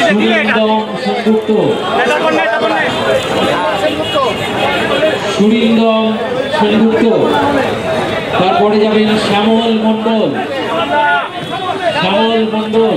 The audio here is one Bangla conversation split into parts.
সুরিন্দম সেনগুপ্ত, তারপরে যাবেন শ্যামল মন্ডল। শ্যামল মন্ডল,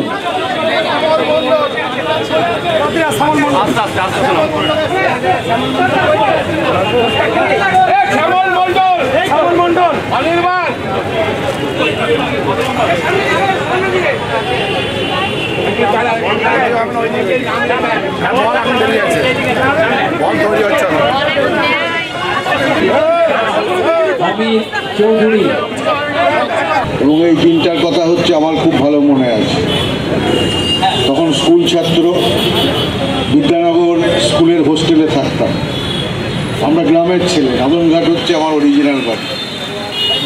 অমিত চৌধুরী। এবং এই দিনটার কথা হচ্ছে আমার খুব ভালো মনে আছে। তখন স্কুল ছাত্র, বিদ্যানগর স্কুলের হোস্টেলে থাকতাম। আমরা গ্রামের ছেলে, আদমঘাট হচ্ছে আমার অরিজিনাল বাড়ি।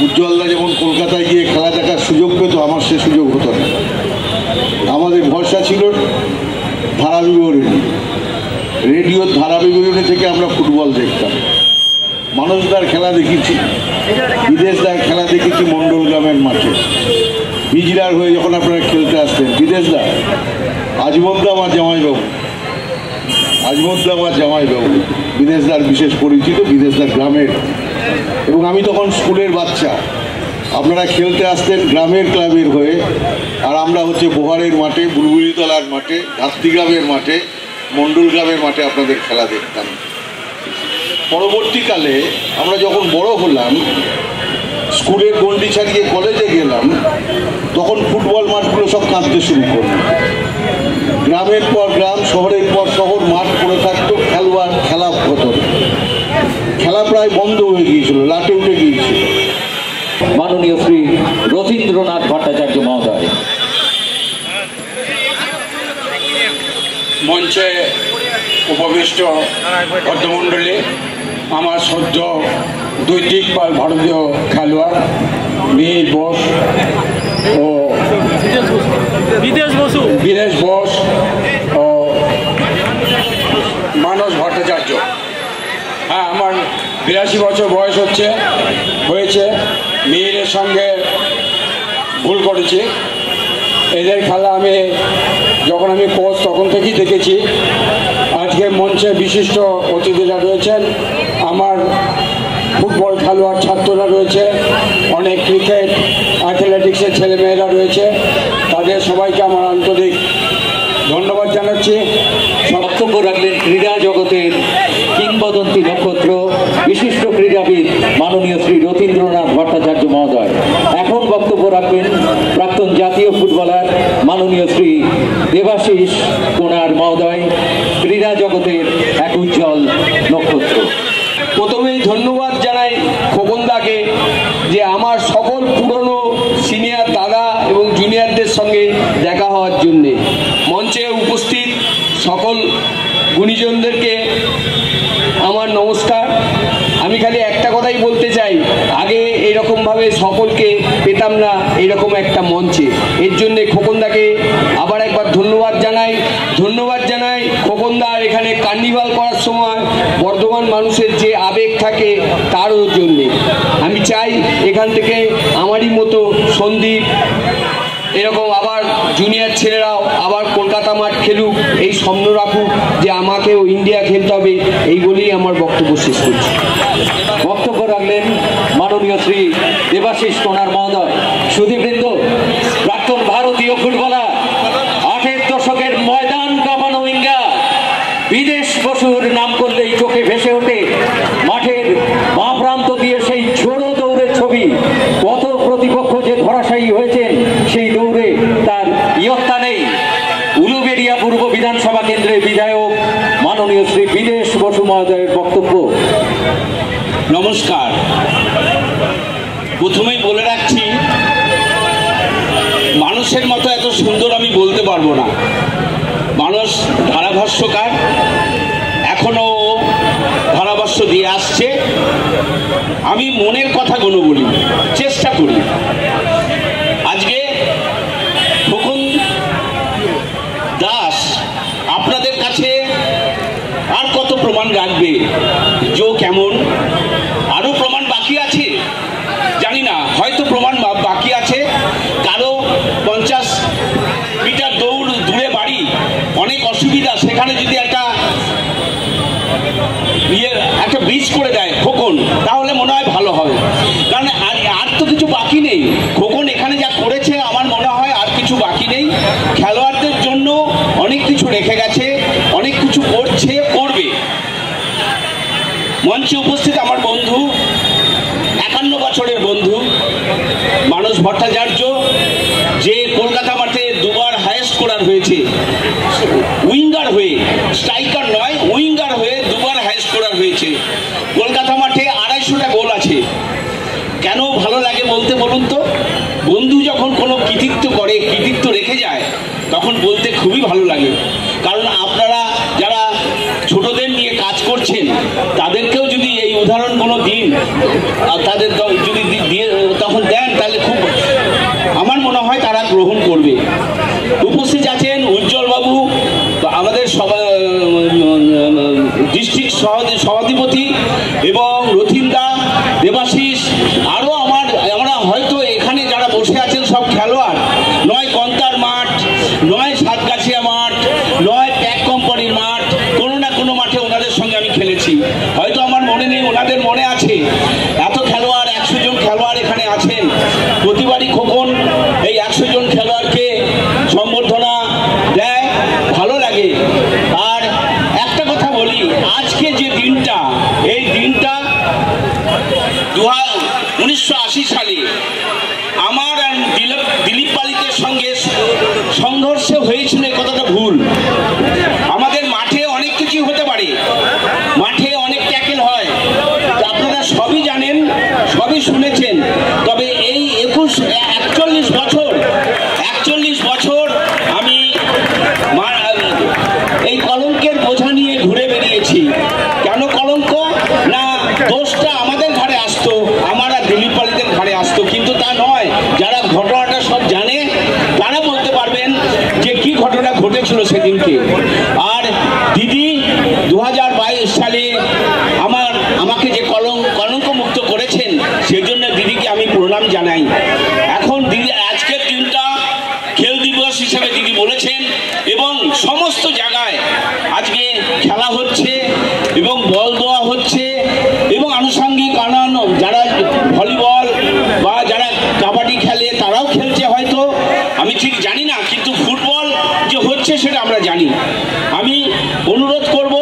উজ্জ্বলদা যেমন কলকাতায় গিয়ে খেলা দেখার সুযোগ পেত, আমার সে সুযোগ হতো না। আমাদের ভরসা ছিল ধারাবিবরণী, রেডিওর ধারাবিবরণী থেকে আমরা ফুটবল দেখতাম। মানুষদার খেলা দেখেছি, বিদেশদার খেলা দেখেছি মন্ডল গ্রামের মাঠে। বিজলার হয়ে যখন আপনারা খেলতে আসতেন, বিদেশদা আজমতদা আমার জামাইবাবু, আজমতদা আমার জামাইবাবু বিদেশদার বিশেষ পরিচিত, বিদেশদার গ্রামের। এবং আমি তখন স্কুলের বাচ্চা, আপনারা খেলতে আসতেন গ্রামের ক্লাবের হয়ে, আর আমরা হচ্ছে বোহারের মাঠে, বুলবুলিতলার মাঠে, ধাত্রীগ্রামের মাঠে, মন্ডল গ্রামের মাঠে আপনাদের খেলা দেখতাম। পরবর্তীকালে আমরা যখন বড় হলাম, স্কুলের গণ্ডি ছাড়িয়ে কলেজে গেলাম, তখন ফুটবল মাঠগুলো সব কাঁদতে শুরু করলো। গ্রামের পর গ্রাম, শহরের পর শহর মাঠ পড়ে থাকতো, খেলোয়াড় খেলা হতো। খেলা প্রায় বন্ধ হয়ে গিয়েছিল, লাটে উঠে গিয়েছিল। মাননীয় শ্রী রথীন্দ্রনাথ ভট্টাচার্য মহোদয়। মঞ্চে উপবিষ্ট ভদ্রমণ্ডলী, আমার সদ্য দুই দিকপাল ভারতীয় খেলোয়াড় মিহির বোস ও বিদেশ বোস ও মানস ভট্টাচার্য। হ্যাঁ, আমার 82 বছর বয়স হয়েছে। মিহিরের সঙ্গে ভুল করেছি। এদের খেলা যখন আমি কোচ তখন থেকেই দেখেছি। আজকে মঞ্চে বিশিষ্ট অতিথিরা রয়েছেন, আমার ফুটবল খেলোয়াড় ছাত্ররা রয়েছে, অনেক ক্রিকেট অ্যাথলেটিক্সের ছেলেমেয়েরা রয়েছে। তাদের সবাইকে আমার আন্তরিক ধন্যবাদ জানাচ্ছি। বক্তব্য রাখলেন ক্রীড়া জগতের কিংবদন্তি নক্ষত্র, বিশিষ্ট ক্রীড়াবিদ মাননীয় শ্রী রথীন্দ্রনাথ ভট্টাচার্য মহোদয়। এখন বক্তব্য রাখবেন প্রাক্তন জাতীয় ফুটবলার মাননীয় শ্রী দেবাশিস কোনার মহোদয়, ক্রীড়া জগতের এক উজ্জ্বল নক্ষত্র। প্রথমেই ধন্যবাদ জানাই খোকনদাকে যে আমার সকল পুরনো সিনিয়র দাদা এবং জুনিয়রদের সঙ্গে দেখা হওয়ার জন্যে। মঞ্চে উপস্থিত সকল গুণীজনদেরকে আমার নমস্কার। আমি খালি একটা কথাই বলতে চাই, আগে এইরকমভাবে সকলকে পেতাম না এইরকম একটা মঞ্চে। এর জন্যে খোকনদাকে আবার একবার ধন্যবাদ জানাই। খোকনদার এখানে কার্নিভাল করার সময় বর্ধমান মানুষের যে আবেগ থাকে তারও জন্যে আমি চাই এখান থেকে আমারই মতো সন্দীপ, এরকম আবার জুনিয়র ছেলেরাও আবার কলকাতা মাঠ খেলুক, এই স্বপ্ন রাখুক যে আমাকেও ইন্ডিয়া খেলতে হবে। এই বলেই আমার বক্তব্য শেষ করছি। বক্তব্য রাখলেন মাননীয় শ্রী দেবাশিস কোনার মহোদয়। সুধীবৃন্দ, প্রাক্তন ভারতীয় ফুটবলার, 80 দশকের ময়দান কাঁপানো উইঙ্গার বিদেশ বসুর নাম করলেই চোখে ভেসে ওঠে মাঠের বাঁ প্রান্ত দিয়ে সেই ঝোড়ো দৌড়ের ছবি। কত প্রতিপক্ষ যে ধরাশায়ী হয়েছেন সেই দৌড়ে তার ইয়ত্তা নেই। উলুবেড়িয়া পূর্ব বিধানসভা কেন্দ্রের বিধায়ক মাননীয় শ্রী বিদেশ বসু মহোদয়ের বক্তব্য। নমস্কার। প্রথমেই বলে রাখছি, মানুষের মতো এত সুন্দর আমি বলতে পারবো না। মানুষ ধারাভাষ্যকার, এখনো ধারাভাষ্য দিয়ে আসছে। আমি মনের কথাগুলো বলি, চেষ্টা করি। আজকে খোকন দাস আপনাদের কাছে আর কত প্রমাণ রাখবে, জো কেমন, আরো প্রমাণ বাকি আছে জানি না, হয়তো প্রমাণ বাকি আছে। কারো 50 মিটার দৌড় দূরে বাড়ি, অনেক অসুবিধা, সেখানে যদি একটা ব্রিজ করে দেয় খোকন, তাহলে মনে হয় ভালো হবে। কারণ আর তো কিছু বাকি নেই। খোকন এখানে যা করেছে আমার মনে হয় আর কিছু বাকি নেই। খেলোয়াড়দের জন্য অনেক কিছু রেখে গেছে, অনেক কিছু করবে। মঞ্চে উপস্থিত আমার বন্ধু, 51 বছরের বন্ধু মানস ভট্টাচার্য, যে কলকাতা মাঠে দুবার হাইয়েস্ট স্কোরার হয়েছে, উইঙ্গার হয়ে, স্ট্রাইকার নয়, উইঙ্গার হয়ে দুবার হাইয়েস্ট স্কোরার হয়েছে। কলকাতা মাঠে 250টা গোল আছে। কেন ভালো লাগে বলতে বলুন তো? বন্ধু যখন কোনো কৃতিত্ব করে, কৃতিত্ব রেখে যায়, তখন বলতে খুবই ভালো লাগে। কারণ আপনারা যারা ছোটদের নিয়ে কাজ করছেন, তাদেরকেও যদি এই উদাহরণগুলো দিন, তাদের যদি দিয়ে তখন দেন, তাহলে খুব আমার মনে হয় তারা গ্রহণ করবে। উপস্থিত আছেন উজ্জ্বল বাবু, আমাদের ডিস্ট্রিক্ট সভাধিপতি, এবং রথিনদা, দেবাশিস, আরও আমরা হয়তো এখানে যারা বসে আছেন সব খেলোয়াড়, নয় কন্তার মাঠ, নয় সাতগাছিয়া মাঠ, নয় ট্যাগ কোম্পানির মাঠ, কোনো না কোনো মাঠে ওনাদের সঙ্গে আমি খেলেছি। হয়তো আমার মনে নেই, ওনাদের মনে আছে। এত খেলোয়াড়, 100 জন খেলোয়াড় এখানে আছেন। প্রতিবারই খোকন এই 100 জন খেলোয়াড়কে সম্বর্ধনা দেয়, ভালো লাগে। আর একটা কথা বলি, আজকে যে দিনটা, এই দিনটা 1980 সালে আমার আর দিলীপ পালিতের সঙ্গে সংঘর্ষ হয়েছিল, এই কথাটা ভুল। আমাদের মাঠে অনেক কিছুই হতে পারে, মাঠে অনেক ট্যাকেল হয়, আপনারা সবই জানেন, সবই শুনেছেন। তবে এই 41 বছর আমি এই কলঙ্কের বোঝা নিয়ে ঘুরে বেরিয়েছি। কেন কলঙ্ক? না, দোষটা আমাদের ঘাড়ে আসতো, আমার আর দিলীপ পালিতের ঘাড়ে আসতো, কিন্তু তা নয়। যারা ঘটনাটা সব জানে তারা বলতে পারবেন যে কি ঘটনা ঘটেছিল সেদিনকে। আর দিদি 2022 সালে আমাকে যে কলঙ্ক মুক্ত করেছেন, সেই জন্য দিদিকে আমি প্রণাম জানাই। এখন দিদি আজকের দিনটা খেল দিবস হিসেবে দিদি বলেছেন, এবং সমস্ত জায়গায় আজকে খেলা হচ্ছে এবং বল দেওয়া হচ্ছে, এবং আনুষঙ্গিক যারা ভলিবল বা যারা কাবাডি খেলে তারাও খেলছে, হয়তো আমি ঠিক জানি না, কিন্তু ফুটবল যে হচ্ছে সেটা আমরা জানি। আমি অনুরোধ করব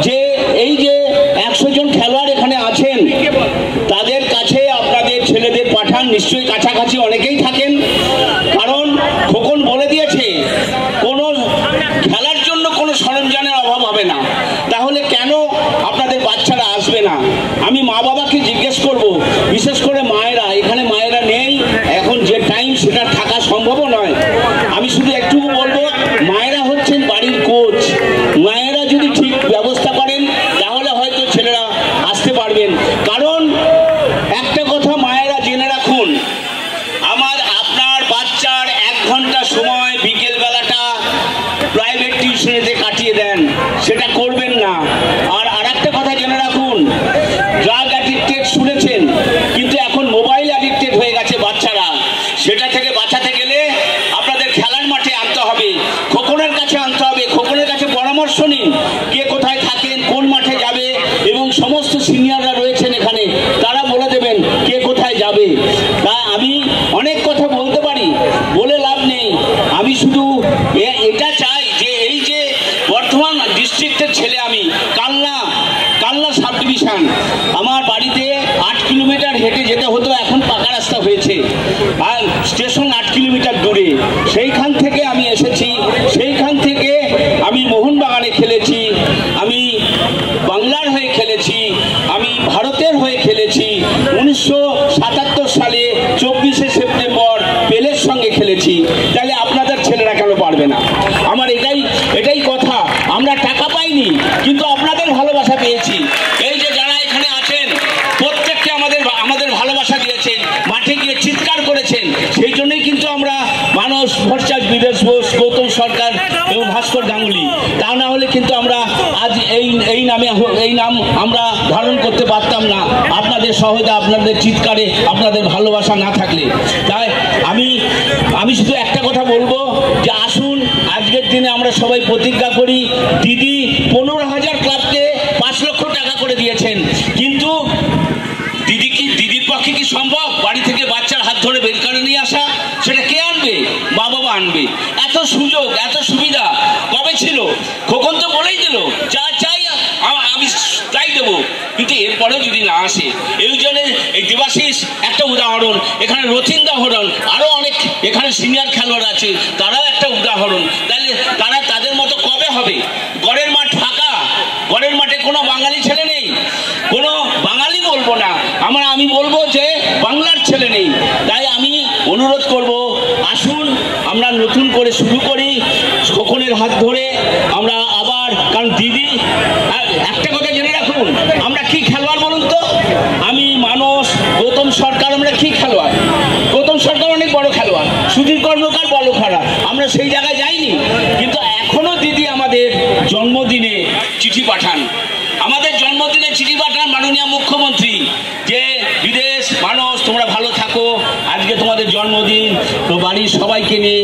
যে এই যে 100 জন খেলোয়াড় এখানে আছেন, তাদের কাছে আপনাদের ছেলেদের পাঠান। নিশ্চয়ই কাছাকাছি অনেকেই থাকেন, কারণ খোকন বলে দিয়েছে কোনো খেলার জন্য কোনো সরঞ্জামের অভাব হবে না। তাহলে কেন আপনাদের বাচ্চারা আসবে না? আমি মা বাবাকে জিজ্ঞেস করব, বিশেষ করে মায়েরা, এখানে মায়েরা নেই, এখন যে টাইম সেটা থাকা সম্ভব নয়। আমি শুধু একটু বলবো, মায়েরা হচ্ছেন বাড়ির কোচ। মায়েরা যদি ঠিক ব্যবস্থা করেন, তাহলে হয়তো ছেলেরা আসতে পারবেন। কারণ একটা কথা মায়েরা জেনে রাখুন, আপনার বাচ্চার 1 ঘন্টা সময় বিকেল বেলাটা প্রাইভেট টিউশনেতে কাটিয়ে দেন, সেটা করবেন না। আর আরেকটা কথা জেনে রাখুন, ড্রাগ অ্যাডিক্টেড শুনেছেন, কিন্তু এখন মোবাইল অ্যাডিক্টেড হয়ে গেছে বাচ্চারা। সেটা থেকে বাঁচাতে গেলে আপনাদের খেলার মাঠে আনতে হবে, খোকনের কাছে আনতে হবে। খোকনের কাছে পরামর্শ নিন, কে কোথায় থাকেন, কোন মাঠে যাবে, এবং সমস্ত সিনিয়ররা রয়েছেন এখানে, তারা বলে দেবেন কে কোথায় যাবে। তা আমি অনেক কথা বলতে পারি, বলে লাভ নেই। আমি শুধু এটা চাই যে এই যে বর্ধমান ডিস্ট্রিক্টের ছেলে, আমি কালনা সাব ডিভিশন, আমার বাড়িতে 8 কিলোমিটার হেঁটে যেতে হতো, এখন পাকা রাস্তা হয়েছে, আর স্টেশন 8 কিলোমিটার দূরে। সেইখান থেকে আমি এসেছি, সেইখান থেকে আমি মোহনবাগানে খেলেছি, আমি বাংলার হয়ে খেলেছি, আমি ভারতের হয়ে খেলেছি। 1977 সালে 24শে সেপ্টেম্বর পেলের সঙ্গে খেলেছি। তাহলে আপনাদের ছেলেরা কেন পারবে না? আমার এটাই কথা। আমরা টাকা পাইনি, কিন্তু আপনাদের ভালোবাসা পেয়েছি। এই যে যারা এখানে আছেন, প্রত্যেককে আমাদের ভালোবাসা দিয়েছেন, মাঠে গিয়ে চিৎকার করেছেন। সেই জন্যই কিন্তু আমরা মানস ভট্টাচার্য, বিদেশ বোস, গৌতম সরকার এবং ভাস্কর গাঙ্গুলি, তা না হলে কিন্তু আমরা আজ এই নাম আমরা ধারণ করতে পারতাম না, আপনাদের সহায়তা, আপনাদের চিৎকারে, আপনাদের ভালোবাসা না থাকলে। তাই আমি শুধু একটা কথা বলবো যে আসুন, আজকের দিনে আমরা সবাই প্রতিজ্ঞা করি। দিদি 15,000 ক্লাবকে 5 লক্ষ টাকা করে দিয়েছেন, কিন্তু দিদির পক্ষে কি সম্ভব বাড়ি থেকে বাচ্চার হাত ধরে বের করে নিয়ে আসা? সেটা কে আনবে? মা বাবা আনবে। এত সুযোগ, এত সুবিধা কবে ছিল? খোকন তো বলেই দিল, যা চাই আমি তাই দেবো, কিন্তু এরপরেও যদি না আসে, এই জন্য এই দেবাশিস একটা উদাহরণ, এখানে রথিন্দা হরণ, আরো অনেক এখানে সিনিয়র খেলোয়াড় আছে, তারাও একটা উদাহরণ। তাহলে তারা তাদের মতো কবে হবে? গড়ের মাঠ ফাঁকা, গড়ের মাঠে কোনো বাঙালি ছেলে নেই, কোনো বাঙালি বলবো না, আমি বলবো যে বাংলার ছেলে নেই। তাই আমি অনুরোধ করব, আসুন আমরা নতুন করে শুরু করি, খোকনের হাত ধরে আমরা আবার। কারণ দিদি, একটা কথা জেনে রাখুন, আমরা কি খেলোয়াড় বলুন তো? আমি মানুষ, গৌতম সরকার, আমরা কি খেলোয়াড়? গৌতম সরকার অনেক বড় খেলোয়াড়, সুধীর কর্মকার বড় খেলোয়াড়, আমরা সেই জায়গায় যাইনি। কিন্তু এখনো দিদি আমাদের জন্মদিনে চিঠি পাঠান, আমাদের জন্মদিনে চিঠি পাঠান মাননীয় মুখ্যমন্ত্রী, যে বিদেশ মানুষ তোমরা ভালো থাকো, আজকে তোমাদের জন্মদিন, তো বাড়ির সবাইকে নিয়ে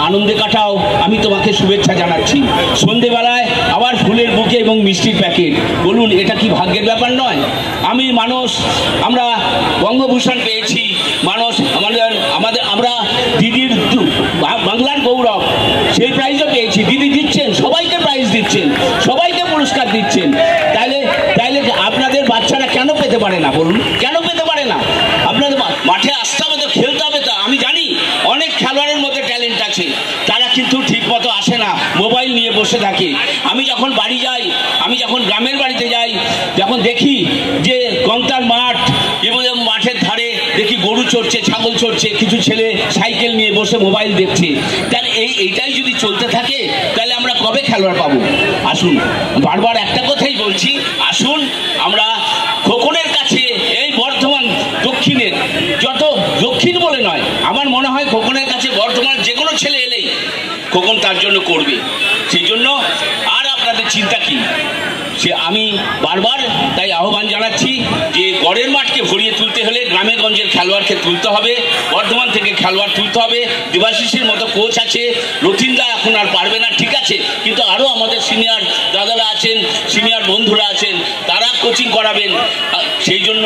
আনন্দে কাটাও, আমি তোমাকে শুভেচ্ছা জানাচ্ছি। সন্ধেবেলায় আবার ফুলের বুকে এবং মিষ্টির প্যাকেট, বলুন এটা কি ভাগ্যের ব্যাপার নয়? আমরা বঙ্গভূষণ পেয়েছি, আমরা দিদির বাংলার গৌরব সেই প্রাইজও পেয়েছি, দিদি দিচ্ছেন, সবাইকে প্রাইজ দিচ্ছেন, সবাইকে পুরস্কার দিচ্ছেন। তাইলে আপনাদের বাচ্চারা কেন পেতে পারে না? বলুন কেন পেতে পারে না? আপনাদের মাঠে আসতে হবে তো, খেলতে হবে তো। আমি জানি অনেক খেলোয়াড়ের মধ্যে ট্যালেন্ট আছে, তারা কিন্তু ঠিক মতো আসে না, মোবাইল নিয়ে বসে থাকে। আমি যখন বাড়ি যাই, আমি যখন গ্রামের বাড়িতে যাই, যখন দেখি যে কংতার মাঠ এবং মাঠের ধারে দেখি গরু চড়ছে, ছাগল চড়ছে, কিছু ছেলে সাইকেল নিয়ে বসে মোবাইল দেখছে। তাহলে এইটাই যদি চলতে থাকে, তাহলে আমরা কবে খেলোয়াড় পাবো? আসুন, বারবার একটা কথাই বলছি, আসুন আমরা খোকনের কাছে, এই বর্ধমান দক্ষিণের দক্ষিণ বলে নয়, আমার মনে হয় খোকনের কাছে বর্ধমান যে কোনো ছেলে এলেই খোকন তার জন্য করবে। সেই জন্য আর আপনাদের চিন্তা কি, সে আমি বারবার তাই আহ্বান জানাচ্ছি যে গড়ের মাঠকে ভরিয়ে তুলতে হলে গ্রামে গঞ্জের খেলোয়াড়কে তুলতে হবে, বর্ধমান থেকে খেলোয়াড় তুলতে হবে। দেবাশিসের মতো কোচ আছে, রথিন্দা এখন আর পারবে না, ঠিক আছে, কিন্তু আরও আমাদের সিনিয়র দাদারা আছেন, সিনিয়র বন্ধুরা আছেন, তারা কোচিং করাবেন। সেই জন্য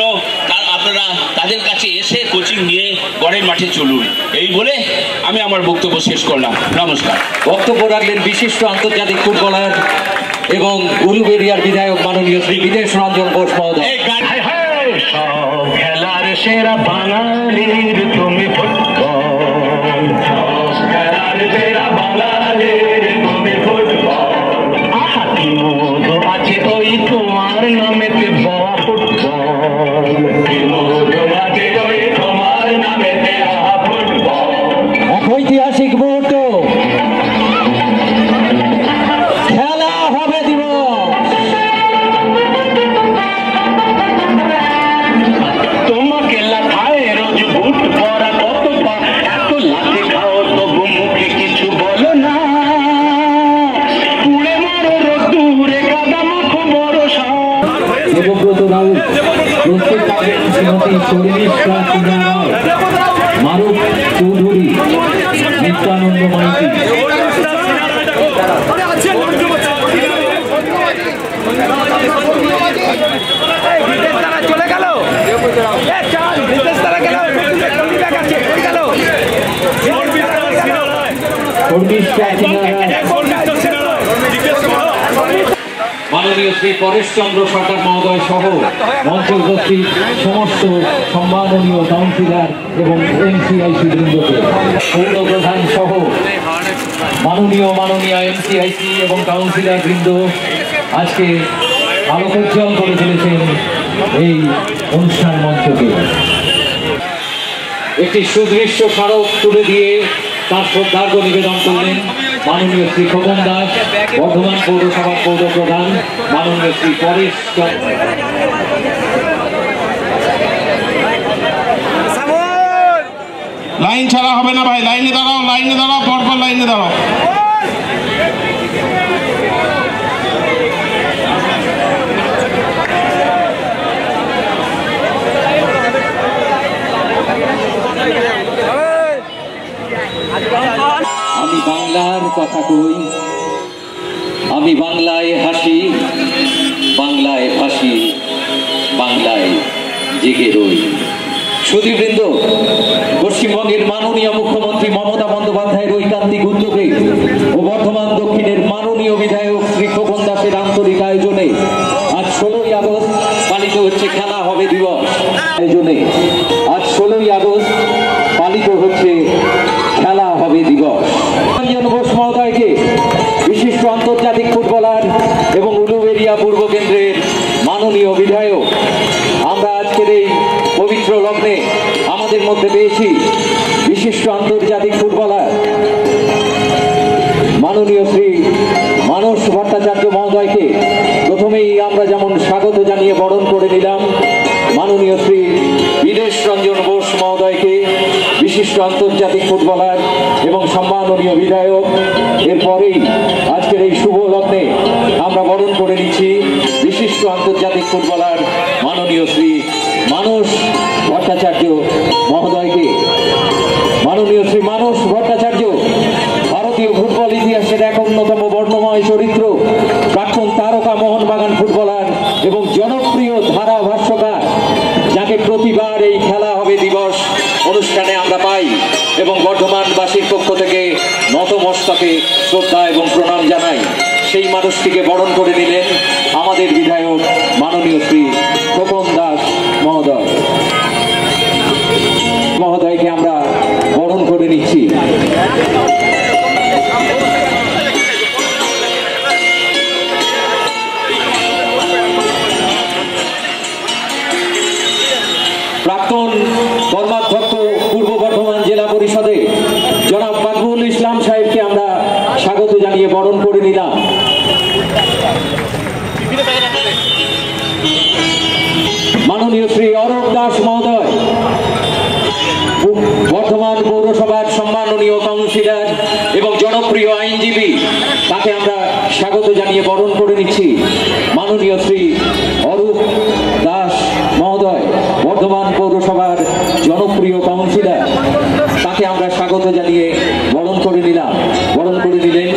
আপনারা তাদের কাছে এসে কোচিং নিয়ে গড়ের মাঠে চলুন। এই বলে আমি আমার বক্তব্য শেষ করলাম। নমস্কার। বক্তব্য রাখলেন বিশিষ্ট আন্তর্জাতিক ফুটবলার এবং উলুবেড়িয়ার বিধায়ক মাননীয় শ্রী বিদেশ রঞ্জন ঘোষ মহোদয়। সব খেলার সেরা বাঙালির তুমি ফুটবল, খেলার সেরা বাঙালির তুমি ফুটবল, আহা কি মধু আছে ওই তোমার নামেতে বড় ফুটবল, কি মধু আছে ওই তোমার নামেতে আহা ফুটবল। এক ঐতিহাসিক মুহূর্ত, খেলা হবে দিবস। তোমাকে লাথায় রোজ বুট পরা কত পা, এত লাথি খাও তবু মুখে কিছু বলো না, পুড়ে মারো রোদ্দুরে কাদা মাখো বড় সাপ। দেবব্রত রাউত প্রস্তুত পাবেন শ্রীমতী শর্মিষ্ঠা সিনহা রায়, মারুফ চৌধুরী, নিত্যানন্দ মাইতি। চলে গেল, তারা গেল, মাননীয় শ্রী পরেশ চন্দ্র সরকার মহোদয় সহ মঞ্চে উপস্থিত সমস্ত সম্মাননীয় কাউন্সিলর এবং এমসিআইসি বৃন্দকে, পৌর প্রধান সহ মাননীয় এমসিআইসি এবং কাউন্সিলর বৃন্দ আজকে আলোকোজ্জ্বল করে তুলেছেন এই অনুষ্ঠান মঞ্চকে। একটি সুদৃশ্য স্মারক তুলে দিয়ে তার শ্রদ্ধার্ঘ নিবেদন করলেন মাননীয় শ্রী খোকন দাস, বর্ধমান পৌরসভার পৌর প্রধান, মাননীয় শ্রী পরেশ চন্দ্র। লাইন ছাড়া হবে না ভাই, লাইনে দাঁড়াও, পরপর লাইনে দাঁড়াও। আমি বাংলার কথা কই, আমি বাংলায় হাসি, বাংলায় ভাসি, বাংলায় জেগে রই। সুধীবৃন্দ, পশ্চিমবঙ্গের মাননীয় মুখ্যমন্ত্রী মমতা বন্দ্যোপাধ্যায়ের ঐকান্তিক উদ্যোগে ও বর্ধমান দক্ষিণের মাননীয় বিধায়ক শ্রী খোকন দাসের আন্তরিক আয়োজনে আজ 16ই আগস্ট পালিত হচ্ছে খেলা হবে দিবস। আয়োজনে আজ 16ই আগস্ট পালিত হচ্ছে খেলা হবে দিবস। রঞ্জন ঘোষ মহোদয়কে বিশিষ্ট আন্তর্জাতিক ফুটবলার এবং উলুবেড়িয়া পূর্ব কেন্দ্রের মাননীয় বিধায়ক, আমরা আজকের এই পবিত্র লগ্নে আমাদের মধ্যে পেয়েছি বিশিষ্ট আন্তর্জাতিক ফুটবলার মাননীয় শ্রী মানস ভট্টাচার্য মহোদয়কে। প্রথমেই আমরা যেমন স্বাগত জানিয়ে বরণ করে নিলাম মাননীয় শ্রী বিদেশ রঞ্জন ঘোষ মহোদয়কে, বিশিষ্ট আন্তর্জাতিক ফুটবলার এবং সম্মাননীয় বিধায়ক। এরপরেই আজকের এই শুভ লগ্নে আমরা বরণ করে নিচ্ছি বিশিষ্ট আন্তর্জাতিক ফুটবলার মাননীয় শ্রী মানস ভট্টাচার্য মহোদয়কে। মাননীয় শ্রী মানস ভট্টাচার্য ভারতীয় ফুটবল ইতিহাসের এক অন্যতম বর্ণময় চরিত্র, প্রাক্তন তারকা মোহনবাগান ফুটবলার এবং জনপ্রিয় ধারাভাষ্যকার, যাকে প্রতিবার এই খেলা হবে দিবস অনুষ্ঠানে আমরা পাই এবং বর্ধমানবাসীর পক্ষ থেকে নতমস্তকে শ্রদ্ধা এবং প্রণাম জানাই। সেই মানুষটিকে বরণ করে নিলেন আমাদের বিধায়ক মাননীয় শ্রী খোকন দাস মহোদয়। মহোদয়কে আমরা বরণ করে নিচ্ছি। প্রাক্তন কর্মাধ্যক্ষ পূর্ব বর্ধমান জেলা পরিষদে জনাব বাকরুল ইসলাম সাহেবকে আমরা স্বাগত জানিয়ে বরণ করে নিলাম। মাননীয় শ্রী অরূপ দাস মহোদয়, বর্ধমান পৌরসভার সম্মাননীয় কাউন্সিলর এবং জনপ্রিয় আইনজীবী, তাকে আমরা স্বাগত জানিয়ে বরণ করে নিচ্ছি। মাননীয় শ্রী অরূপ দাস মহোদয়, বর্ধমান পৌরসভার জনপ্রিয় কাউন্সিলর, তাকে আমরা স্বাগত জানিয়ে বরণ করে নিলাম। বরণ করে দিলেন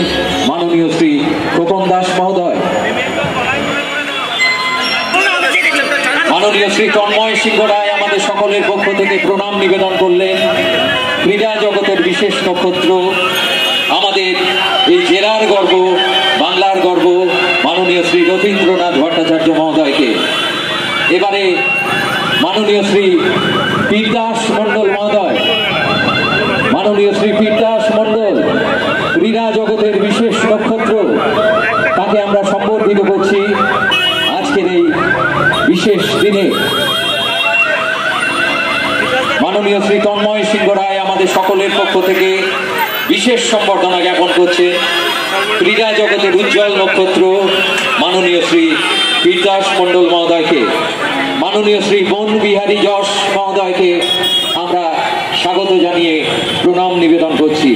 মাননীয় শ্রী খোকন দাস মহোদয়। মাননীয় শ্রী তন্ময় সিংহ রায় আমাদের সকলের পক্ষ থেকে প্রণাম নিবেদন করলেন। ক্রীড়া জগতের বিশেষ নক্ষত্র, আমাদের এই জেলার গর্ব, বাংলার গর্ব মাননীয় শ্রী রথীন্দ্রনাথ ভট্টাচার্য মহোদয়কে। এবারে মাননীয় শ্রী পীরদাস মণ্ডল মহোদয়, মাননীয় শ্রী পীরদাস মণ্ডল ক্রীড়া জগতের বিশেষ নক্ষত্র, তাকে আমরা সম্বর্ধিত করছি আজকের এই বিশেষ দিনে। মাননীয় শ্রী তন্ময় সিংহ রায় আমাদের সকলের পক্ষ থেকে বিশেষ সম্বর্ধনা জ্ঞাপন করছে ক্রীড়া জগতের উজ্জ্বল নক্ষত্র মাননীয় শ্রী পীরদাস মণ্ডল মহোদয়কে। মাননীয় শ্রী বন বিহারী যশ মহোদয়কে আমরা স্বাগত জানিয়ে প্রণাম নিবেদন করছি।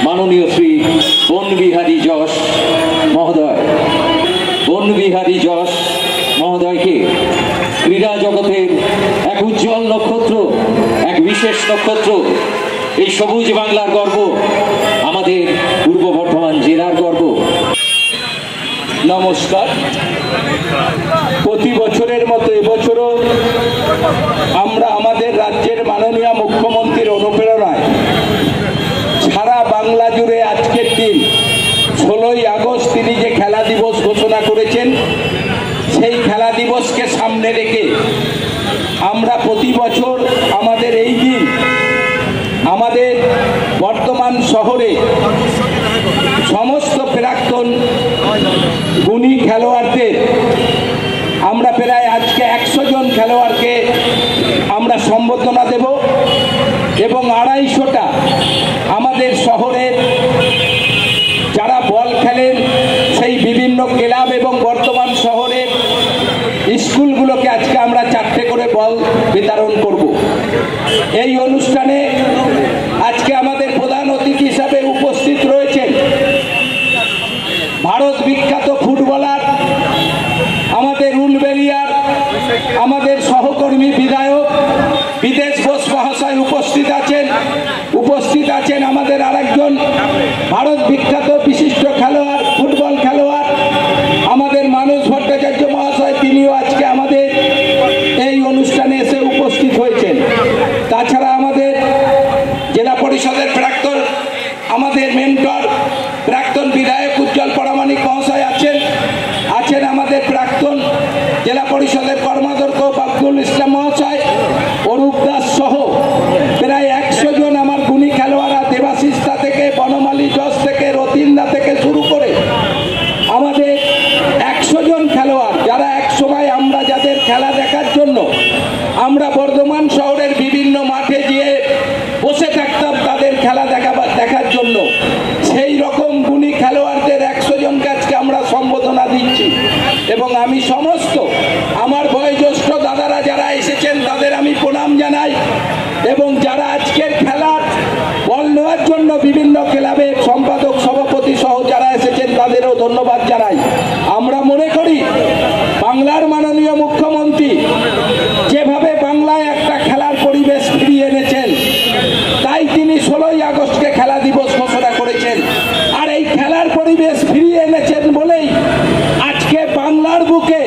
মাননীয় শ্রী বন বিহারী যশ মহোদয়, বন বিহারী যশ মহোদয়কে ক্রীড়া জগতের এক উজ্জ্বল নক্ষত্র, এক বিশেষ নক্ষত্র, এই সবুজ বাংলার গর্ব, আমাদের পূর্ব বর্ধমান জেলার গর্ব। নমস্কার। প্রতি বছরের মতো এবছরও আমরা আমাদের রাজ্যের মাননীয় মুখ্যমন্ত্রীর অনুপ্রেরণায় সারা বাংলা জুড়ে আজকের দিন 16ই আগস্ট তিনি যে খেলা দিবস ঘোষণা করেছেন, সেই খেলা দিবসকে সামনে রেখে আমরা প্রতি বছর আমাদের এই দিন আমাদের বর্ধমান শহরে সমস্ত প্রাক্তন গুণী খেলোয়াড়দের আমরা প্রায় আজকে 100 জন খেলোয়াড়কে আমরা সম্বর্ধনা দেব এবং 250টা আমাদের শহরের যারা বল খেলেন সেই বিভিন্ন ক্লাব এবং বর্তমান শহরের স্কুলগুলোকে আজকে আমরা 4টে করে বল বিতরণ করব। এই অনুষ্ঠানে আজকে আমাদের প্রধান অতিথি হিসাবে উপস্থিত রয়েছেন ভারত বিখ্যাত ফুটবলার, আমাদের উলবেড়িয়ার আমাদের সহকর্মী বিধায়ক বিদেশ ঘোষ মহাশয় উপস্থিত আছেন আমাদের আরেকজন ভারত বিখ্যাত বিশিষ্ট খেলোয়াড়, ফুটবল খেলোয়াড় আমরা সম্বোধনা দিচ্ছি। এবং আমি সমস্ত আমার বয়োজ্যেষ্ঠ দাদারা যারা এসেছেন তাদের আমি প্রণাম জানাই, এবং যারা আজকের খেলার বল নেওয়ার জন্য বিভিন্ন ক্লাবের সম্পাদক সভাপতি সহ যারা এসেছেন তাদেরও ধন্যবাদ জানাই। আমরা মনে করি বাংলার মাননীয় মুখ্যমন্ত্রী যেভাবে বাংলায় একটা খেলার পরিবেশ ফিরিয়ে এনেছেন, তাই তিনি 16ই আগস্টকে খেলা দিবস ঘোষণা করেছেন। আর এই খেলার পরিবেশ ফিরিয়ে এনেছেন বলেই আজকে বাংলার বুকে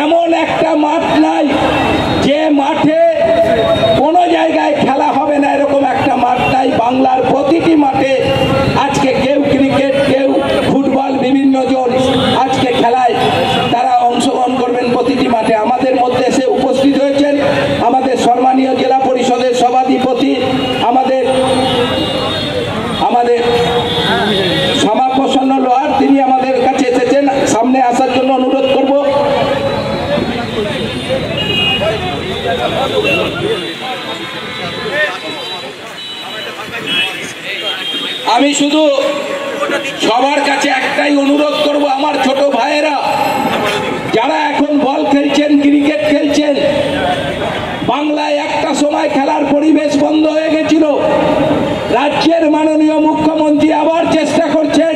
এমন একটা মাঠ নাই যে মাঠে কোনো জায়গায় খেলা হবে না, এরকম একটা মাঠ নাই। বাংলার প্রতিটি মাঠে আজকে কেউ ক্রিকেট, কেউ ফুটবল, বিভিন্ন জন আজকে খেলায় তারা অংশগ্রহণ করবেন প্রতিটি মাঠে। আমাদের মধ্যে এসে উপস্থিত হয়েছেন আমাদের সম্মানীয় জেলা পরিষদের সভাধিপতি আমাদের শ্যামাপ্রসন্ন লোহার, তিনি আমাদের কাছে এসেছেন। সামনে আসার জন্য অনুরোধ করব। আমি শুধু সবার কাছে একটাই অনুরোধ করব, আমার ছোট ভাইয়েরা যারা এখন বল খেলছেন, ক্রিকেট খেলছেন, বাংলায় একটা সময় খেলার পরিবেশ বন্ধ হয়ে গেছিল। রাজ্যের মাননীয় মুখ্যমন্ত্রী আবার চেষ্টা করছেন,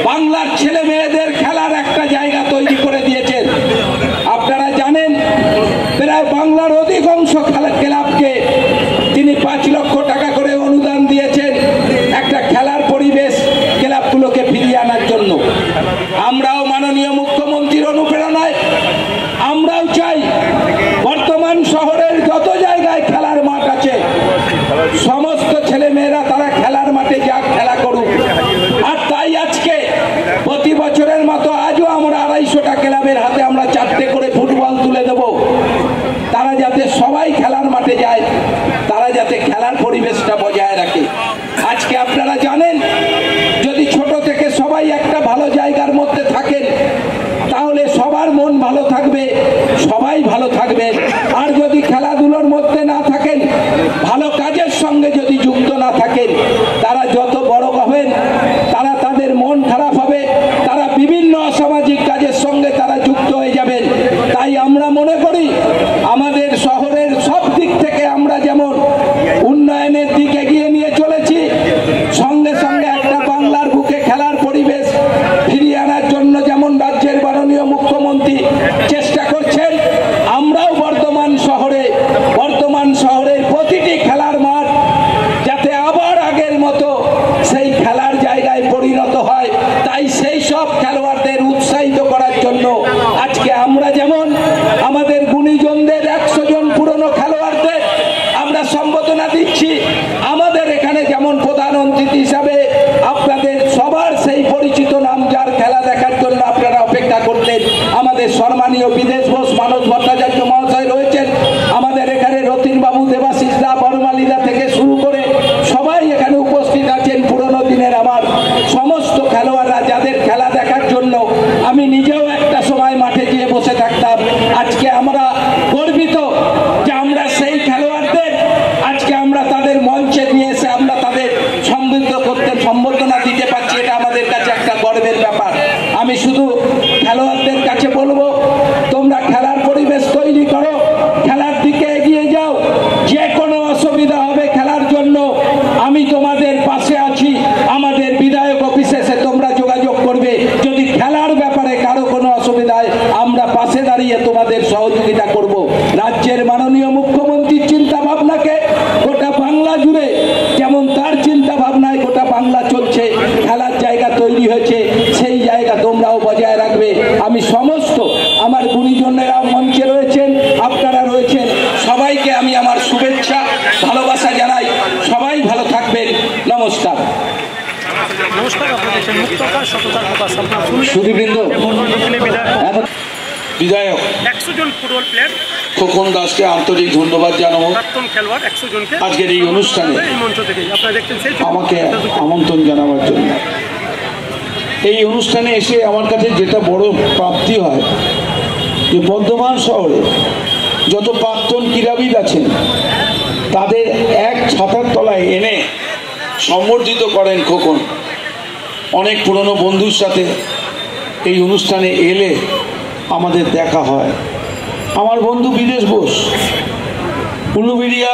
বাংলার ছেলে মেয়েদের খেলার একটা জায়গা তৈরি করে দিয়েছেন। আপনারা জানেন প্রায় বাংলার অধিকাংশ ক্লাবকে তিনি 5 লক্ষ টাকা করে অনুদান দিয়েছেন একটা খেলার পরিবেশ ক্লাবগুলোকে ফিরিয়ে আনার জন্য। আমরাও মাননীয় মুখ্যমন্ত্রীর অনুপ্রেরণায় আমরাও চাই বর্তমান শহরের যত জায়গায় খেলার মাঠ আছে সমস্ত ছেলে মেয়েরা তারা খেলার মাঠে যাক, খেলা করুক। আর তাই আজকে প্রতি বছরের মতো আজও আমরা 250টা ক্লাবের হাতে আমরা 4টে করে ফুটবল তুলে দেব। তারা যাতে সবাই খেলার মাঠে যায়, তারা যাতে খেলার পরিবেশটা বজায় রাখে। আজকে আপনারা জানেন যদি ছোট থেকে সবাই একটা ভালো জায়গার মধ্যে থাকেন তাহলে সবার মন ভালো থাকবে, সবাই ভালো থাকবে। আর যদি খেলাধুলোর মধ্যে না থাকেন, ভালো কাজের সঙ্গে যদি যুক্ত না থাকেন, তারা যত বড় হবেন তারা তাদের মন খারাপ হবে, তারা বিভিন্ন অসামাজিক কাজের সঙ্গে তারা যুক্ত হয়ে যাবেন। তাই আমরা মনে করি আমাদের শহরের সব দিক থেকে আমরা যেমন উন্নয়নের দিকে এগিয়ে নিয়ে চলেছি, সঙ্গে সঙ্গে একটা বাংলার বুকে খেলার পরিবেশ ফিরিয়ে আনার জন্য যেমন রাজ্যের মাননীয় মুখ্যমন্ত্রী চেষ্টা করছেন, আমরাও বর্তমান শহরের প্রতিটি খেলার মাঠ যাতে আবার আগের মতো সেই খেলার জায়গায় পরিণত হয়, তাই সেই সব খেলোয়াড়দের উৎসাহিত করার জন্য আজকে আমরা যেমন আমাদের গুণীজনদের 100 জন পুরনো খেলোয়াড়দের আমরা সম্বোধনা দিচ্ছি, আমাদের এখানে যেমন প্রধান অতিথি হিসাবে আপনাদের সবার সেই পরিচিত নাম যার খেলা দেখার জন্য আপনারা অপেক্ষা করতেন, আমাদের সম্মানীয় বিদেশ বোস মানস ভট্টাচার্য মহাশয় রয়েছেন, আমাদের এখানে রতিনবাবু, দেবাশিস দা, বর্মালীদা থেকে শুরু করে সবাই এখানে উপস্থিত আছেন। পুরনো দিনের আমার সমস্ত খেলোয়াড়রা যাদের খেলা দেখার জন্য আমি নিজেও একটা সময় মাঠে গিয়ে বসে থাকতাম, আজকে আমরা গর্বিত যে আমরা সেই খেলোয়াড়দের আজকে আমরা তাদের মঞ্চে নিয়ে এসে আমরা তাদের সম্বর্ধনা দিতে পারছি, এটা আমাদের কাছে একটা গর্বের ব্যাপার। আমি শুধু খেলোয়াড়দের কাছে বলবো, তোমরা খেলার পরিবেশ তৈরি করো, খেলার দিকে এগিয়ে যাও, যে কোনো অসুবিধা হবে খেলার জন্য আমি তোমাদের পাশে আছি। আমাদের বিধায়ক অফিসে এসে তোমরা যোগাযোগ করবে, যদি খেলার ব্যাপারে কারো কোনো অসুবিধা হয় আমরা পাশে দাঁড়িয়ে তোমাদের সহযোগিতা করব। রাজ্যের মাননীয় মুখ্যমন্ত্রীর চিন্তা ভাবনাকে গোটা বাংলা জুড়ে যেমন তার চিন্তা ভাবনায় গোটা বাংলা চলছে, খেলার জায়গা তৈরি হয়েছে, সেই জায়গা তোমরাও বজায় রাখবে। আমি সমস্ত আমার গুণীজনেরা মঞ্চে রয়েছেন, আপনারা রয়েছেন, সবাইকে আমি আমার শুভেচ্ছা ভালোবাসা জানাই। সবাই ভালো থাকবেন, নমস্কার। সুধীবৃন্দ, বিধায়ক 100 জন ফুটবল প্লেয়ার, খোকন দাসকে আন্তরিক ধন্যবাদ জানাবো প্রাক্তন খেলোয়াড় 100 জনকে আজকের এই অনুষ্ঠানে এই মঞ্চ থেকে আপনারা দেখছেন সেই আমাকে আমন্ত্রণ জানাবার জন্য। এই অনুষ্ঠানে এসে আমার কাছে যেটা বড় প্রাপ্তি হয় যে বর্ধমান শহরে যত প্রাক্তন ক্রীড়াবিদ আছেন তাদের এক ছাতার তলায় এনে সম্বর্ধিত করেন খোকন। অনেক পুরনো বন্ধুর সাথে এই অনুষ্ঠানে এলে আমাদের দেখা হয়। আমার বন্ধু বিদেশ বোস, উলুবেড়িয়া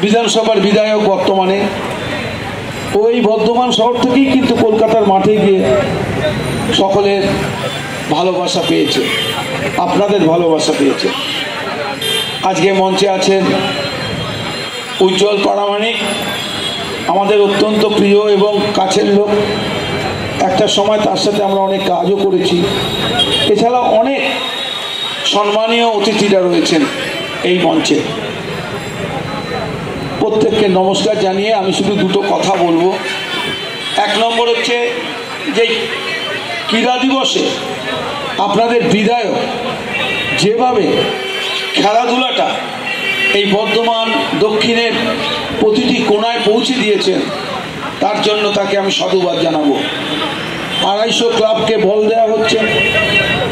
বিধানসভার বিধায়ক বর্তমানে, ওই বর্ধমান শহর থেকেই কিন্তু কলকাতার মাঠে গিয়ে সকলের ভালোবাসা পেয়েছে, আপনাদের ভালোবাসা পেয়েছে। আজকে মঞ্চে আছেন উজ্জ্বল পারামানিক, আমাদের অত্যন্ত প্রিয় এবং কাছের লোক। একটা সময় তার সাথে আমরা অনেক কাজও করেছি। এছাড়া অনেক সম্মানীয় অতিথিরা রয়েছেন এই মঞ্চে। প্রত্যেককে নমস্কার জানিয়ে আমি শুধু দুটো কথা বলবো। এক নম্বর হচ্ছে যে ক্রীড়া দিবসে আপনাদের বিধায়ক যেভাবে খেলাধুলাটা এই বর্ধমান দক্ষিণের প্রতিটি কোণায় পৌঁছে দিয়েছেন, তার জন্য তাকে আমি সাধুবাদ জানাবো। 250 ক্লাবকে বল দেওয়া হচ্ছে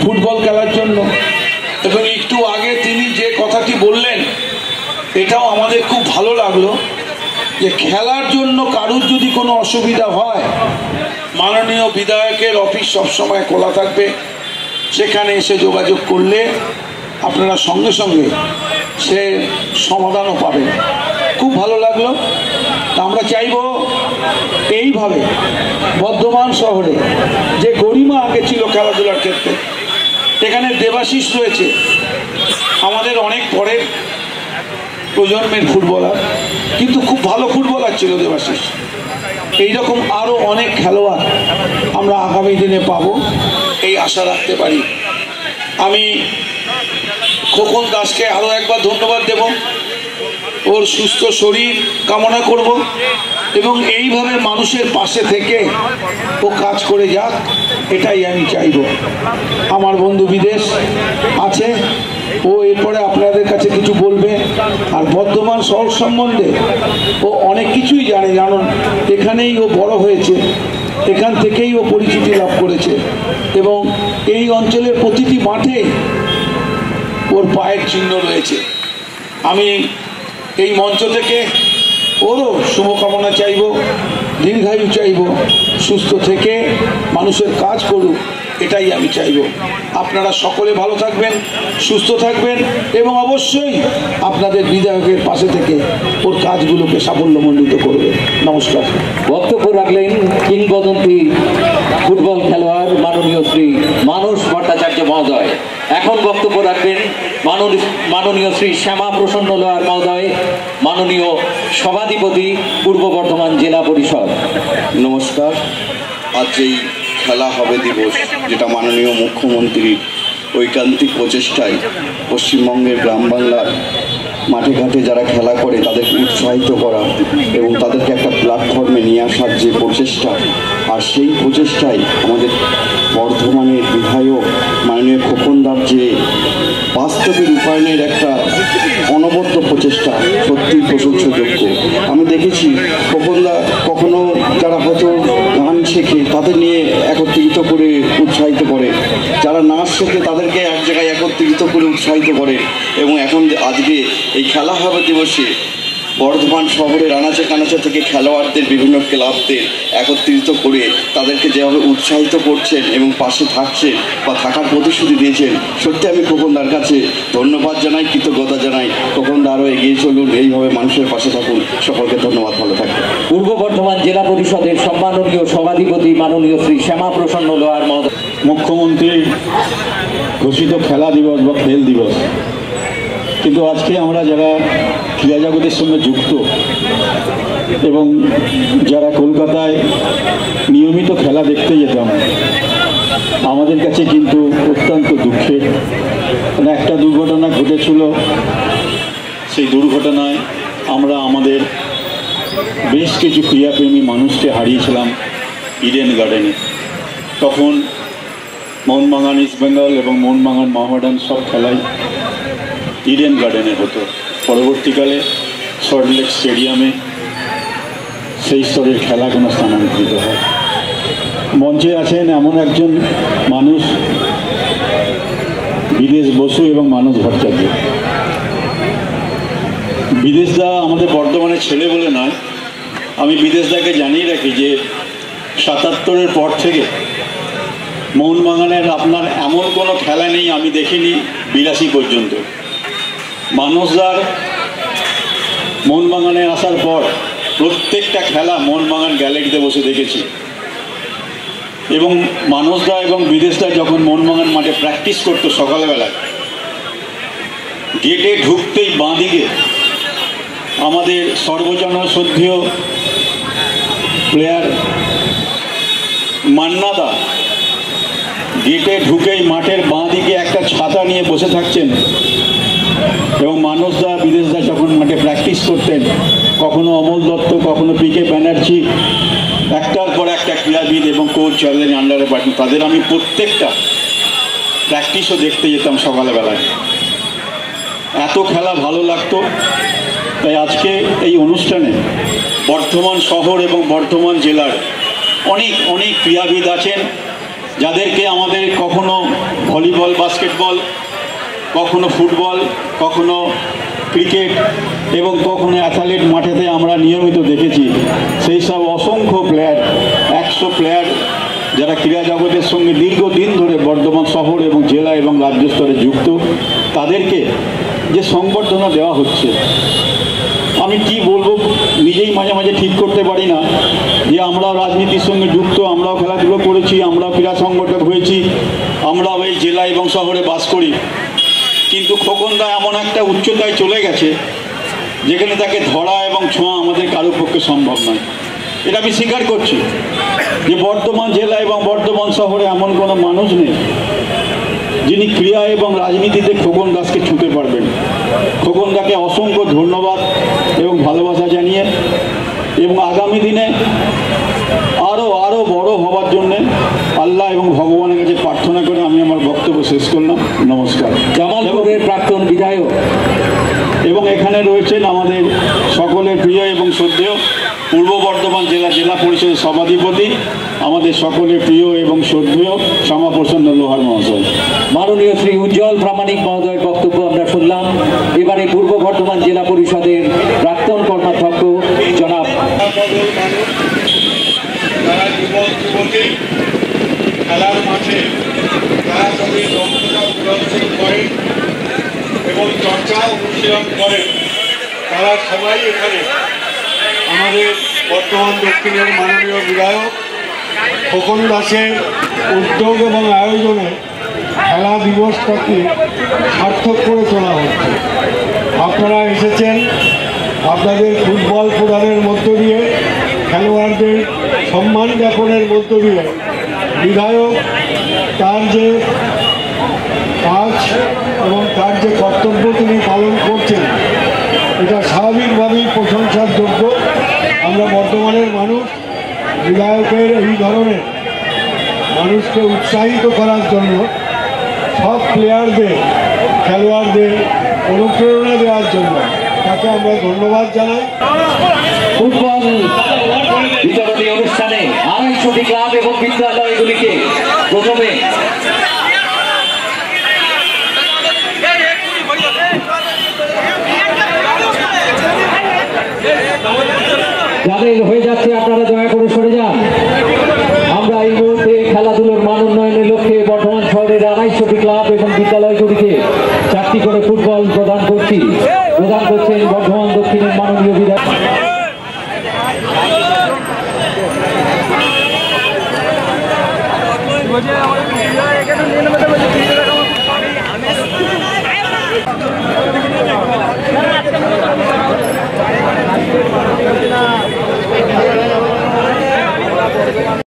ফুটবল খেলার জন্য, এবং একটু আগে তিনি যে কথাটি বললেন এটাও আমাদের খুব ভালো লাগলো, যে খেলার জন্য কারুর যদি কোনো অসুবিধা হয় মাননীয় বিধায়কের অফিস সবসময় খোলা থাকবে, সেখানে এসে যোগাযোগ করলে আপনারা সঙ্গে সঙ্গে সে সমাধানও পাবেন। খুব ভালো লাগলো। আমরা চাইব এইভাবে বর্ধমান শহরে যে গরিমা আগে ছিল খেলাধুলার ক্ষেত্রে, এখানে দেবাশিস রয়েছে, আমাদের অনেক পরের প্রজন্মের ফুটবলার, কিন্তু খুব ভালো ফুটবলার ছিল দেবাশিস। এইরকম আরও অনেক খেলোয়াড় আমরা আগামী দিনে পাবো, এই আশা রাখতে পারি। আমি খোকন দাসকে আরও একবার ধন্যবাদ দেব, ওর সুস্থ শরীর কামনা করব, এবং এইভাবে মানুষের পাশে থেকে ও কাজ করে যাক, এটাই আমি চাইব। আমার বন্ধু বিদেশ আছে, ও এরপরে আপনাদের কাছে কিছু বলবে। আর বর্ধমান শহর সম্বন্ধে ও অনেক কিছুই জানে, জানুন এখানেই ও বড় হয়েছে, এখান থেকেই ও পরিচিতি লাভ করেছে, এবং এই অঞ্চলের প্রতিটি মাঠে ওর পায়ের চিহ্ন রয়েছে। আমি এই মঞ্চ থেকে ওরও শুভকামনা চাইব, দীর্ঘায়ু চাইব, সুস্থ থেকে মানুষের কাজ করুক, এটাই আমি চাইব। আপনারা সকলে ভালো থাকবেন, সুস্থ থাকবেন, এবং অবশ্যই আপনাদের বিধায়কের পাশে থেকে ওর কাজগুলোকে সাফল্যমণ্ডিত করবেন। নমস্কার। বক্তব্য রাখলেন কিংবদন্তি ফুটবল খেলোয়াড় মাননীয় শ্রী মানস ভট্টাচার্য মহোদয়। এখন বক্তব্য রাখবেন মাননীয় শ্রী শ্যামা প্রসন্ন লোহার মহোদয়, মাননীয় সভাধিপতি পূর্ব বর্ধমান জেলা পরিষদ। নমস্কার। আজ এই খেলা হবে দিবস, যেটা মাননীয় মুখ্যমন্ত্রীর ঐকান্তিক প্রচেষ্টায় পশ্চিমবঙ্গের গ্রাম বাংলার মাঠে ঘাটে যারা খেলা করে তাদেরকে উৎসাহিত করা এবং তাদেরকে একটা প্ল্যাটফর্মে নিয়ে আসার যে প্রচেষ্টা, আর সেই প্রচেষ্টায় আমাদের বর্ধমানের বিধায়ক মাননীয় খোকনদার যে বাস্তবে রূপায়ণের একটা অনবদ্য প্রচেষ্টা সত্যি প্রশংসাযোগ্য। আমি দেখেছি খোকনদা কখনো যারা হয়তো গান শেখে তাদের নিয়ে একত্রিত করে উৎসাহিত করে, যারা নাচ শেখে তাদেরকে এক জায়গায় একত্রিত করে উৎসাহিত করে, এবং এখন আজকে এই খেলা হবে দিবসে বর্ধমান শহরের আনাচে কানাচে থেকে খেলোয়াড়দের বিভিন্ন ক্লাবদের একত্রিত করে তাদেরকে যেভাবে উৎসাহিত করছেন এবং পাশে থাকছেন বা থাকার প্রতিশ্রুতি দিয়েছেন, সত্যি আমি খোকনদার কাছে ধন্যবাদ জানাই, কৃতজ্ঞতা জানাই। খোকনদা আরও এগিয়ে চলুন, এইভাবে মানুষের পাশে থাকুন। সকলকে ধন্যবাদ, ভালো থাকবেন। পূর্ব বর্ধমান জেলা পরিষদের সম্মাননীয় সভাধিপতি মাননীয় শ্রী শ্যামা প্রসন্ন লোহার মহোদয়। মুখ্যমন্ত্রীর ঘোষিত খেলা দিবস বা খেল দিবস, কিন্তু আজকে আমরা যারা ক্রীড়া জগতের সঙ্গে যুক্ত এবং যারা কলকাতায় নিয়মিত খেলা দেখতে যেতাম, আমাদের কাছে কিন্তু অত্যন্ত দুঃখের। একটা দুর্ঘটনা ঘটেছিল, সেই দুর্ঘটনায় আমরা আমাদের বেশ কিছু ক্রীড়াপ্রেমী মানুষকে হারিয়েছিলাম ইডেন গার্ডেনে। তখন মোহনবাগান ইস্ট বেঙ্গল এবং মোহনবাগান মোহামেডান সব খেলাই ইডেন গার্ডেনে হতো। পরবর্তীকালে সল্টলেক স্টেডিয়ামে সেই স্তরের খেলাগুলো স্থানান্তরিত হয়। মঞ্চে আছেন এমন একজন মানুষ, বিদেশ বসু এবং মানস ভট্টাচার্য। বিদেশদা আমাদের বর্ধমানের ছেলে বলে নয়, আমি বিদেশদাকে জানিয়ে রাখি যে 77-এর পর থেকে মোহনবাগানের আপনার এমন কোনো খেলা নেই আমি দেখিনি 82 পর্যন্ত। মানুষদার মোহনবাগানে আসার পর প্রত্যেকটা খেলা মোহনবাগান গ্যালারিতে বসে দেখেছি, এবং মানুষদা এবং বিদেশদা যখন মোহনবাগান মাঠে প্র্যাকটিস করতো সকালবেলায়, গেটে ঢুকতেই বাঁদিকে আমাদের সর্বজন শ্রদ্ধেয় প্লেয়ার মান্নাদা গেটে ঢুকেই মাঠের বাঁদিকে একটা ছাতা নিয়ে বসে থাকছেন, এবং মানুষদা বিদেশদা যখন মাঠে প্র্যাকটিস করতেন, কখনো অমল দত্ত, কখনো পিকে ব্যানার্জি, একটার পর একটা ক্রীড়াবিদ এবং কোচ যাদের আন্ডারে পাঠান, তাদের আমি প্রত্যেকটা প্র্যাকটিসও দেখতে যেতাম সকালবেলায়। এত খেলা ভালো লাগতো। তাই আজকে এই অনুষ্ঠানে বর্ধমান শহর এবং বর্ধমান জেলার অনেক অনেক ক্রীড়াবিদ আছেন, যাদেরকে আমাদের কখনো ভলিবল, বাস্কেটবল, কখনো ফুটবল, কখনো ক্রিকেট এবং কখনো অ্যাথলেট মাঠেতে আমরা নিয়মিত দেখেছি। সেই সব অসংখ্য প্লেয়ার, 100 প্লেয়ার যারা ক্রীড়া জগতের সঙ্গে দীর্ঘদিন ধরে বর্ধমান শহর এবং জেলা এবং রাজ্য স্তরে যুক্ত, তাদেরকে যে সংবর্ধনা দেওয়া হচ্ছে, আমি কি বলবো নিজেই মাঝে মাঝে ঠিক করতে পারি না। যে আমরাও রাজনীতির সঙ্গে যুক্ত, আমরাও খেলাধুলো করেছি, আমরাও ক্রীড়া সংগঠক হয়েছি, আমরাও এই জেলা এবং শহরে বাস করি, কিন্তু খোকনদা এমন একটা উচ্চতায় চলে গেছে যেখানে তাকে ধরা এবং ছোঁয়া আমাদের কারোর পক্ষে সম্ভব নয়। এটা আমি স্বীকার করছি যে বর্ধমান জেলা এবং বর্ধমান শহরে এমন কোনো মানুষ নেই যিনি ক্রীড়া এবং রাজনীতিতে খোকন দাসকে ছুঁতে পারবেন। খোকন দাকে অসংখ্য ধন্যবাদ এবং ভালোবাসা জানিয়ে, এবং আগামী দিনে আরও বড় হওয়ার জন্যে আল্লাহ এবং ভগবানের কাছে প্রার্থনা করে আমি আমার বক্তব্য শেষ করলাম। নমস্কার। জামালপুরের প্রাক্তন বিধায়ক এবং এখানে রয়েছেন আমাদের সকলের প্রিয় এবং শ্রদ্ধেয় পূর্ব বর্ধমান জেলা পরিষদের সভাধিপতি, আমাদের সকলের প্রিয় এবং শ্রদ্ধেয় শ্যামাপ্রসন্ন লোহার মহাশয়। মাননীয় শ্রী উজ্জ্বল প্রামাণিক মহোদয়ের বক্তব্য আমরা শুনলাম। এবারে পূর্ব বর্ধমান জেলা পরিষদের প্রাক্তন কর্মাধ্যক্ষ জনাব খেলার মাঠে তারা তাদের দক্ষতা প্রদর্শন করেন এবং চর্চা অনুশীলন করেন, তারা সবাই এখানে আমাদের বর্তমান দক্ষিণের মাননীয় বিধায়ক খোকন দাসের উদ্যোগ এবং আয়োজনে খেলা দিবসটাকে সার্থক করে তোলা হচ্ছে। আপনারা এসেছেন আপনাদের ফুটবল প্রদানের মধ্য দিয়ে, খেলোয়াড়দের সম্মান জ্ঞাপনের মধ্য দিয়ে বিধায়ক তার যে কাজ এবং তার যে কর্তব্য তিনি পালন করছেন, এটা স্বাভাবিকভাবেই প্রশংসার যোগ্য। আমরা বর্তমানের মানুষ বিধায়কের এই ধরনের মানুষকে উৎসাহিত করার জন্য, সব প্লেয়ারদের, খেলোয়াড়দের অনুপ্রেরণা দেওয়ার জন্য তাকে আমরা ধন্যবাদ জানাই। ফুটবল বিতরণী অনুষ্ঠানে 250টি ক্লাব এবং বিদ্যালয়গুলিকে প্রথমে যাদের হয়ে যাচ্ছে আপনারা দয়া করে সরে যান। আমরা এই মুহূর্তে খেলাধুলোর মান উন্নয়নের লক্ষ্যে বর্ধমান শহরের 250টি ক্লাব এবং বিদ্যালয়গুলিকে 4টি করে ফুটবল প্রদান করছেন বর্ধমান দক্ষিণের মাননীয় বিধায়ক। मुझे